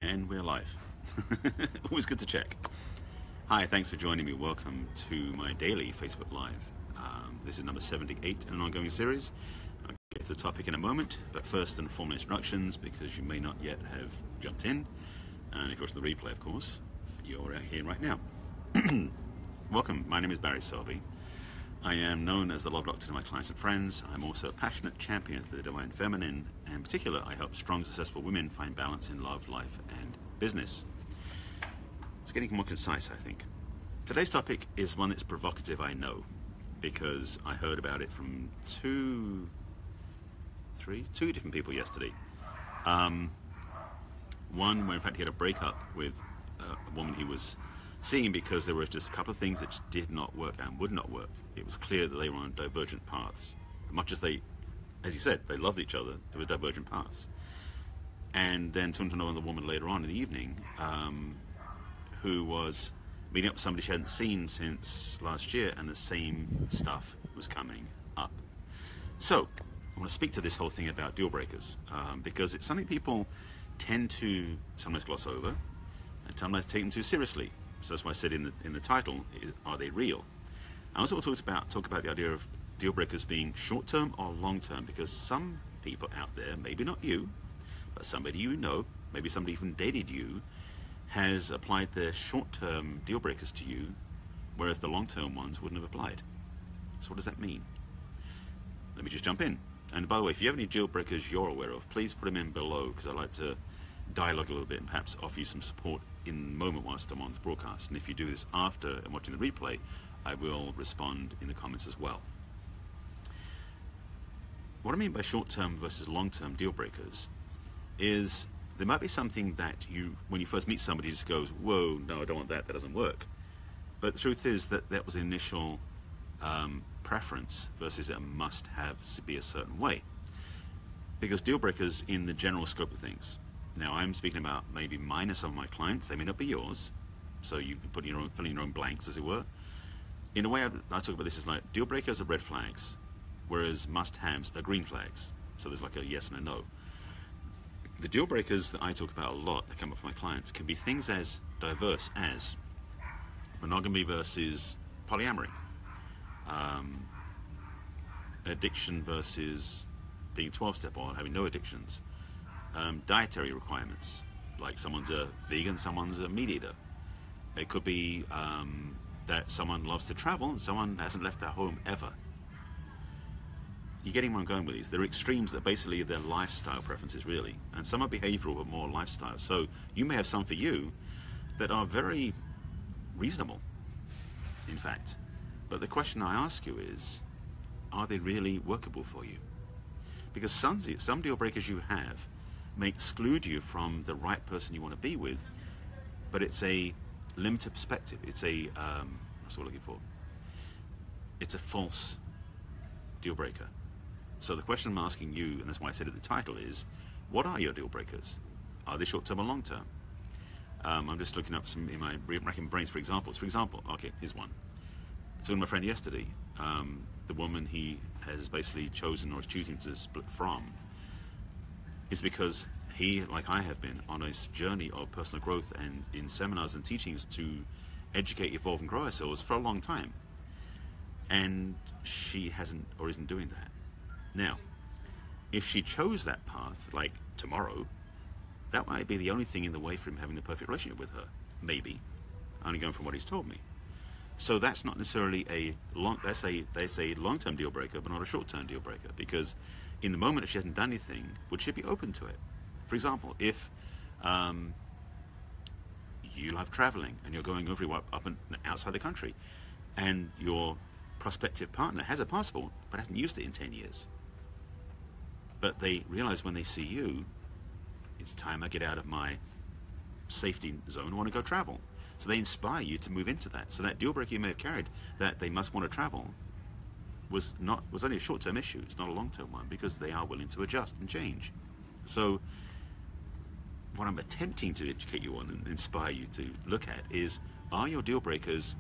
And we're live. Always good to check. Hi, thanks for joining me. Welcome to my daily Facebook Live. This is number 78 in an ongoing series. I'll get to the topic in a moment, but first and formal instructions, because you may not yet have jumped in. And if you're watching the replay, of course, you're here right now. Welcome, my name is Barry Selby. I am known as the Love Doctor to my clients and friends. I'm also a passionate champion for the divine feminine. And in particular, I help strong, successful women find balance in love, life, and business. It's getting more concise, I think. Today's topic is one that's provocative, I know, because I heard about it from two different people yesterday. One where in fact he had a breakup with a woman he was seeing because there were just a couple of things that just did not work and would not work. It was clear that they were on divergent paths. Much as they, as he said, they loved each other, there were divergent paths. And then talking to another woman later on in the evening, who was meeting up with somebody she hadn't seen since last year, and the same stuff was coming up. So I want to speak to this whole thing about deal breakers, because it's something people tend to sometimes gloss over and sometimes take them too seriously. So that's why I said in the title is, are they real? I also want to talk about the idea of deal breakers being short-term or long-term, because some people out there, maybe not you, but somebody you know, maybe somebody even dated you, has applied their short-term deal breakers to you, whereas the long-term ones wouldn't have applied. So what does that mean? Let me just jump in. And by the way, if you have any deal breakers you're aware of, please put them in below, because I like to dialogue a little bit and perhaps offer you some support in the moment whilst I'm on this broadcast. And if you do this after and watching the replay, I will respond in the comments as well. What I mean by short-term versus long-term deal breakers is there might be something that you, when you first meet somebody, just goes, whoa, no, I don't want that, that doesn't work. But the truth is that that was an initial preference versus it must have to be a certain way. Because deal breakers in the general scope of things. Now I'm speaking about maybe mine and some of my clients, they may not be yours, so you can put fill in your own blanks, as it were. In a way, I talk about this as like deal breakers are red flags, whereas must-haves are green flags. So there's like a yes and a no. The deal breakers that I talk about a lot that come up from my clients can be things as diverse as monogamy versus polyamory, addiction versus being 12-step or having no addictions, dietary requirements, like someone's a vegan, someone's a meat eater. It could be that someone loves to travel and someone hasn't left their home ever. You're getting where I'm going with these. They're extremes that basically their lifestyle preferences, really. And some are behavioral but more lifestyle. So you may have some for you that are very reasonable, in fact. But the question I ask you is, are they really workable for you? Because some deal breakers you have may exclude you from the right person you want to be with, but it's a limited perspective. It's a, what's what I'm looking for? It's a false deal breaker. So the question I'm asking you, and that's why I said at the title, is what are your deal breakers? Are they short-term or long-term? I'm just looking up some in my racking brains for examples. For example, okay, here's one. So my friend yesterday, the woman he has basically chosen or is choosing to split from is because he, like I have been, on a journey of personal growth and in seminars and teachings to educate, evolve, and grow ourselves for a long time. And she hasn't or isn't doing that. Now, if she chose that path, like tomorrow, that might be the only thing in the way for him having the perfect relationship with her. Maybe. Only going from what he's told me. So that's not necessarily a long-term deal breaker, but not a short-term deal breaker, because in the moment, if she hasn't done anything, would she be open to it? For example, if you love traveling and you're going everywhere up and outside the country, and your prospective partner has a passport but hasn't used it in 10 years, but they realize when they see you, it's time I get out of my safety zone and want to go travel. So they inspire you to move into that. So that deal breaker you may have carried, that they must want to travel, was only a short-term issue. It's not a long-term one, because they are willing to adjust and change. So what I'm attempting to educate you on and inspire you to look at is, are your deal breakers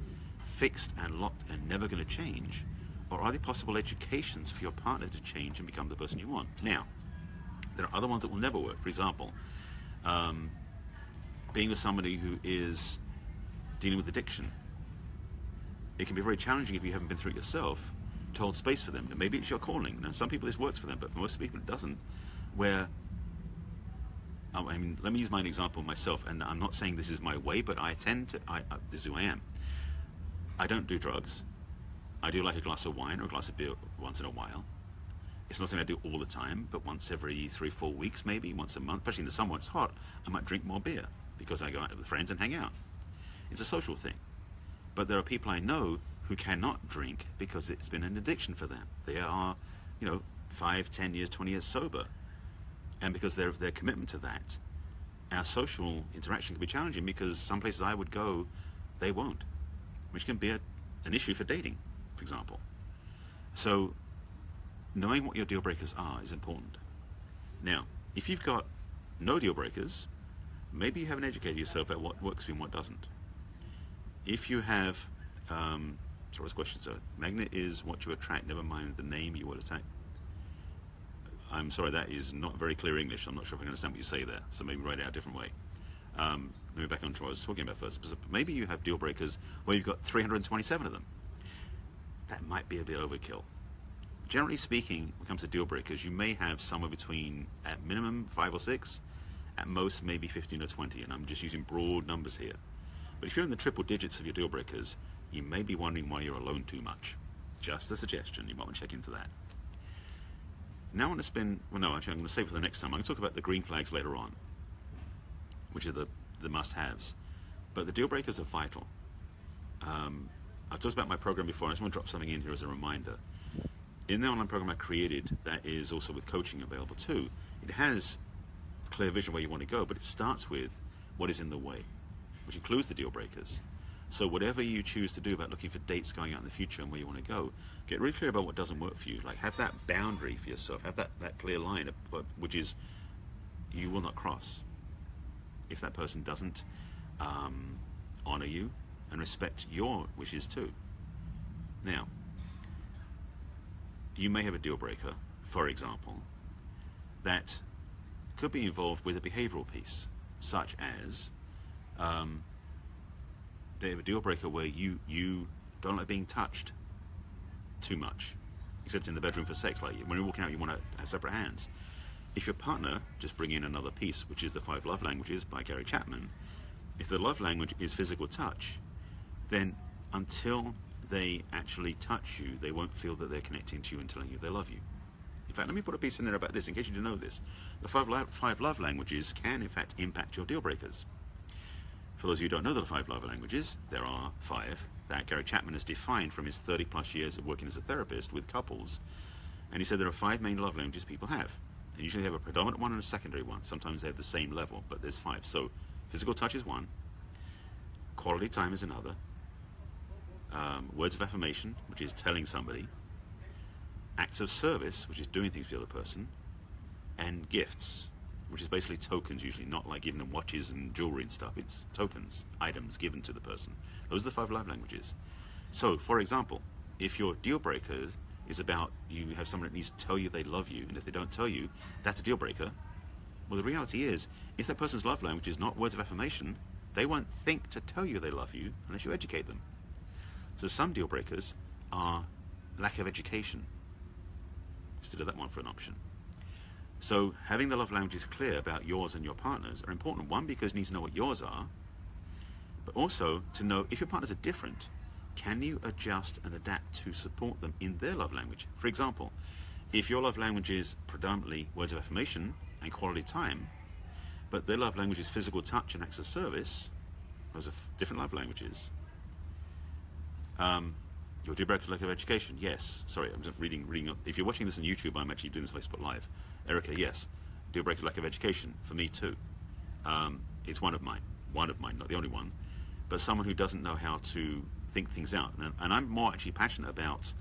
fixed and locked and never going to change? Or are there possible educations for your partner to change and become the person you want? Now, there are other ones that will never work. For example, being with somebody who is dealing with addiction. It can be very challenging if you haven't been through it yourself to hold space for them. And maybe it's your calling. Now, some people this works for them, but for most people it doesn't. Where, I mean, let me use my example myself, and I'm not saying this is my way, but I tend to, this is who I am. I don't do drugs. I do like a glass of wine or a glass of beer once in a while. It's not something I do all the time, but once every 3-4 weeks, maybe once a month, especially in the summer when it's hot, I might drink more beer because I go out with friends and hang out. It's a social thing. But there are people I know who cannot drink because it's been an addiction for them. They are, 5, 10 years, 20 years sober. And because of their commitment to that, our social interaction can be challenging because some places I would go, they won't, which can be an issue for dating, for example. So knowing what your deal breakers are is important. Now, if you've got no deal breakers, maybe you haven't educated yourself about what works for you and what doesn't. If you have, sorry, what's the question? So, magnet is what you attract, never mind the name you will attack. I'm sorry, that is not very clear English. I'm not sure if I can understand what you say there, so maybe write it out a different way. Let me back on to what I was talking about first. Maybe you have deal breakers where you've got 327 of them. That might be a bit overkill. Generally speaking, when it comes to deal breakers, you may have somewhere between, at minimum, 5 or 6, at most maybe 15 or 20, and I'm just using broad numbers here. But if you're in the triple digits of your deal breakers, you may be wondering why you're alone too much. Just a suggestion, you might want to check into that. Now I want to spend, well no, actually I'm going to save for the next time. I'm going to talk about the green flags later on, which are the must-haves. But the deal breakers are vital. I've talked about my program before, I just want to drop something in here as a reminder. In the online program I created, that is also with coaching available too, it has a clear vision where you want to go, but it starts with what is in the way, which includes the deal breakers. So whatever you choose to do about looking for dates going out in the future and where you want to go, get really clear about what doesn't work for you. Like have that boundary for yourself, have that clear line, which is you will not cross if that person doesn't honor you and respect your wishes too. Now, you may have a deal breaker, for example, that could be involved with a behavioral piece, such as they have a deal breaker where you don't like being touched too much, except in the bedroom for sex. Like when you're walking out, you want to have separate hands. If your partner, just bring in another piece, which is the 5 Love Languages by Gary Chapman, if the love language is physical touch, then until they actually touch you, they won't feel that they're connecting to you and telling you they love you. In fact, let me put a piece in there about this in case you didn't know this. The 5 love languages can in fact impact your deal breakers. For those of you who don't know the 5 love languages, there are 5 that Gary Chapman has defined from his 30+ years of working as a therapist with couples. And he said there are 5 main love languages people have. And usually they have a predominant one and a secondary one. Sometimes they have the same level, but there's 5. So physical touch is one, quality time is another, words of affirmation, which is telling somebody, acts of service, which is doing things for the other person, and gifts, which is basically tokens, usually not like giving them watches and jewelry and stuff. It's tokens, items given to the person. Those are the 5 love languages. So, for example, if your deal breaker is about you have someone that needs to tell you they love you, and if they don't tell you, that's a deal breaker. Well, the reality is, if that person's love language is not words of affirmation, they won't think to tell you they love you unless you educate them. So some deal breakers are lack of education. Consider that one for an option. So having the love languages clear about yours and your partners are important. One, because you need to know what yours are, but also to know if your partners are different, can you adjust and adapt to support them in their love language? For example, if your love language is predominantly words of affirmation and quality time, but their love language is physical touch and acts of service, those are different love languages. Your deal breaker is lack of education. Yes. Sorry, I'm just reading. If you're watching this on YouTube, I'm actually doing this Facebook Live. Erica, yes. Deal breaker is lack of education. For me too. It's one of mine, not the only one, but someone who doesn't know how to think things out. And I'm more actually passionate about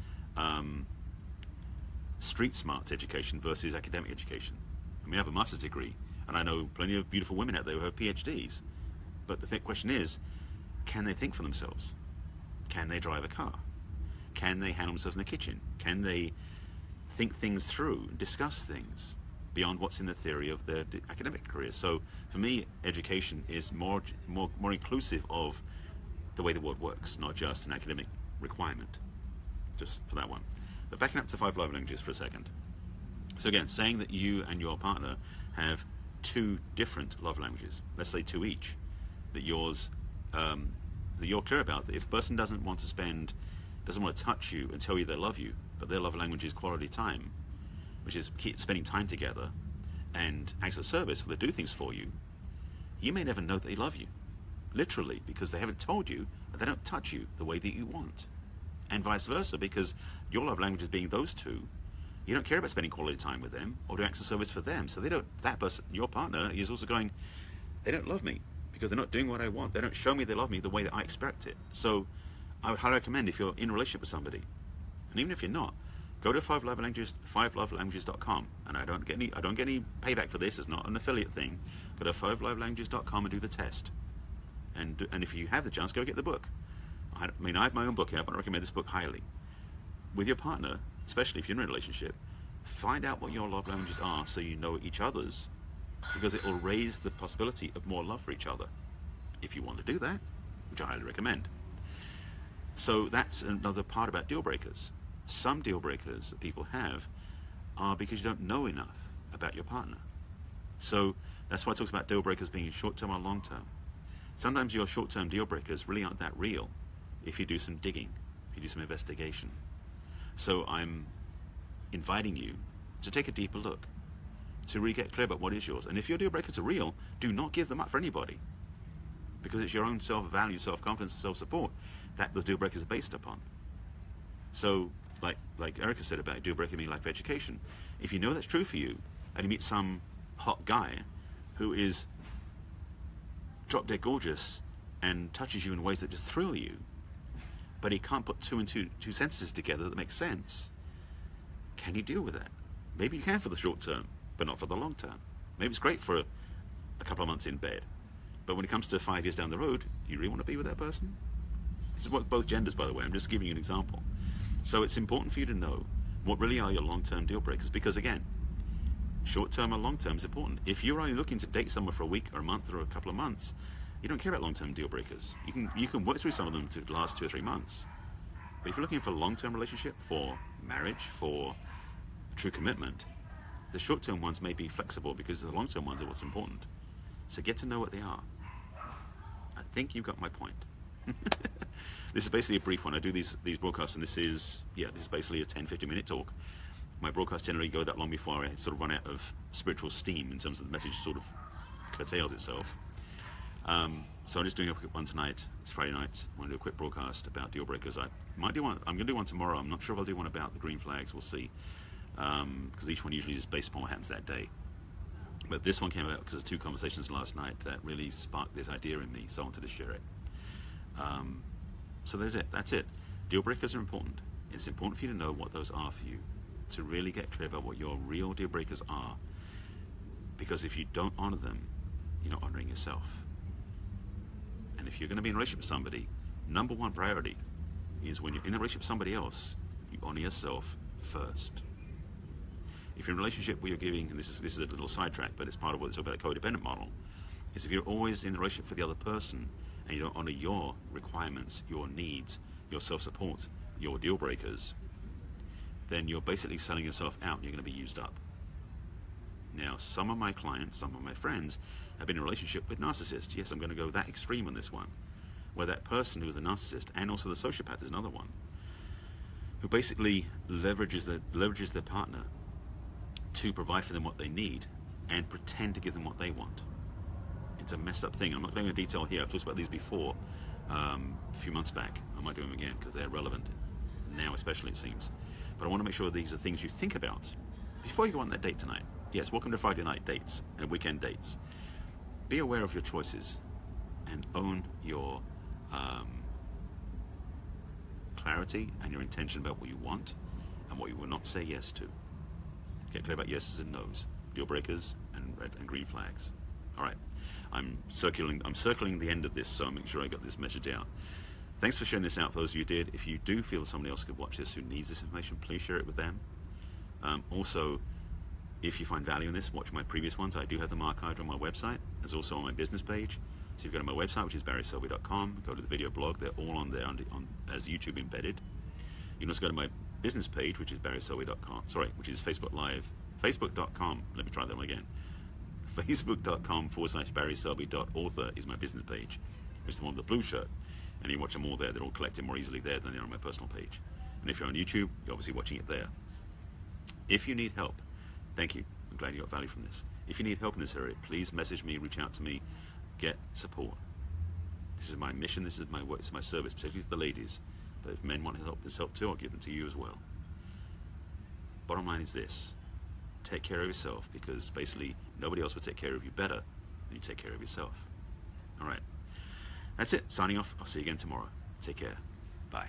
street smarts education versus academic education. I mean, I have a master's degree, and I know plenty of beautiful women out there who have PhDs. But the question is, can they think for themselves? Can they drive a car? Can they handle themselves in the kitchen? Can they think things through, discuss things? beyond what's in the theory of their academic careers. So for me, education is more inclusive of the way the world works, not just an academic requirement. Just for that one. But backing up to 5 love languages for a second. So again, saying that you and your partner have 2 different love languages, let's say 2 each, that yours, that you're clear about, that if a person doesn't want to touch you and tell you they love you, but their love language is quality time, which is spending time together and acts of service where they do things for you, you may never know that they love you. Literally, because they haven't told you and they don't touch you the way that you want. And vice versa, because your love language is being those 2, you don't care about spending quality time with them or doing acts of service for them. So that person, your partner, is also going, they don't love me because they're not doing what I want. They don't show me they love me the way that I expect it. So I would highly recommend, if you're in a relationship with somebody, and even if you're not, go to 5lovelanguages.com, and I don't get any payback for this. It's not an affiliate thing. Go to 5lovelanguages.com and do the test. And if you have the chance, go get the book. I have my own book out, but I recommend this book highly. With your partner, especially if you're in a relationship, find out what your love languages are so you know each other's, because it will raise the possibility of more love for each other, if you want to do that, which I highly recommend. So that's another part about deal breakers. Some deal breakers that people have are because you don't know enough about your partner. So that's why it talks about deal breakers being short-term or long-term. Sometimes your short-term deal breakers really aren't that real if you do some digging, if you do some investigation. So I'm inviting you to take a deeper look, to really get clear about what is yours. And if your deal breakers are real, do not give them up for anybody, because it's your own self-value, self-confidence, and self-support that those deal breakers are based upon. So like Erica said about deal breaker being life education, if you know that's true for you, and you meet some hot guy who is drop dead gorgeous and touches you in ways that just thrill you, but he can't put two sentences together that make sense, can you deal with that? Maybe you can for the short term, but not for the long term. Maybe it's great for a couple of months in bed, but when it comes to 5 years down the road, do you really want to be with that person? This is what both genders, by the way. I'm just giving you an example. So it's important for you to know what really are your long-term deal breakers, because again, short-term or long-term is important. If you're only looking to date someone for a week or a month or a couple of months, you don't care about long-term deal breakers. You can work through some of them to last 2 or 3 months. But if you're looking for a long-term relationship, for marriage, for true commitment, the short-term ones may be flexible because the long-term ones are what's important. So get to know what they are. I think you got my point. This is basically a brief one. I do these broadcasts, and this is basically a 10-15 minute talk. My broadcasts generally go that long before I sort of run out of spiritual steam in terms of the message sort of curtails itself. So I'm just doing a quick one tonight. It's Friday night. I'm going to do a quick broadcast about deal breakers. I might do one. I'm going to do one tomorrow. I'm not sure if I'll do one about the green flags. We'll see, because each one usually is based upon what happens that day. But this one came out because of 2 conversations last night that really sparked this idea in me, so I wanted to share it. So that's it. Deal breakers are important. It's important for you to know what those are for you, to really get clear about what your real deal breakers are, because if you don't honor them, you're not honoring yourself. And if you're going to be in a relationship with somebody, number 1 priority is, when you're in a relationship with somebody else, you honor yourself first. If you're in a relationship where you're giving, and this is a little sidetrack, but it's part of what it's about a codependent model, is if you're always in the relationship for the other person and you don't honor your requirements, your needs, your self-support, your deal breakers, then you're basically selling yourself out and you're going to be used up. Now, some of my clients, some of my friends have been in a relationship with narcissists. Yes, I'm going to go that extreme on this one, where that person who is a narcissist, and also the sociopath is another one, who basically leverages their partner to provide for them what they need and pretend to give them what they want. It's a messed up thing. I'm not going into detail here. I've talked about these before a few months back. I might do them again because they're relevant now, especially, it seems. But I want to make sure these are things you think about before you go on that date tonight. Yes, welcome to Friday night dates and weekend dates. Be aware of your choices and own your clarity and your intention about what you want and what you will not say yes to. Get clear about yeses and nos, deal breakers and red and green flags. All right, I'm circling the end of this, so I'll make sure I got this message out. Thanks for sharing this out for those of you who did. If you do feel somebody else could watch this who needs this information, please share it with them. Also, If you find value in this, watch my previous ones. I do have them archived on my website. There's also on my business page. So if you go to my website, which is barryselby.com, go to the video blog. They're all on there as YouTube embedded. You can also go to my business page, which is barryselby.com. Sorry, which is Facebook Live. Facebook.com. Let me try that one again. Facebook.com/barryselby.author is my business page. It's the one with the blue shirt. And you watch them all there. They're all collected more easily there than they're on my personal page. And if you're on YouTube, you're obviously watching it there. If you need help, thank you. I'm glad you got value from this. If you need help in this area, please message me, reach out to me, get support. This is my mission, this is my work, it's my service, particularly to the ladies. But if men want this help too, I'll give them to you as well. Bottom line is this: take care of yourself, because basically nobody else will take care of you better than you take care of yourself. All right, that's it. Signing off. I'll see you again tomorrow. Take care. Bye.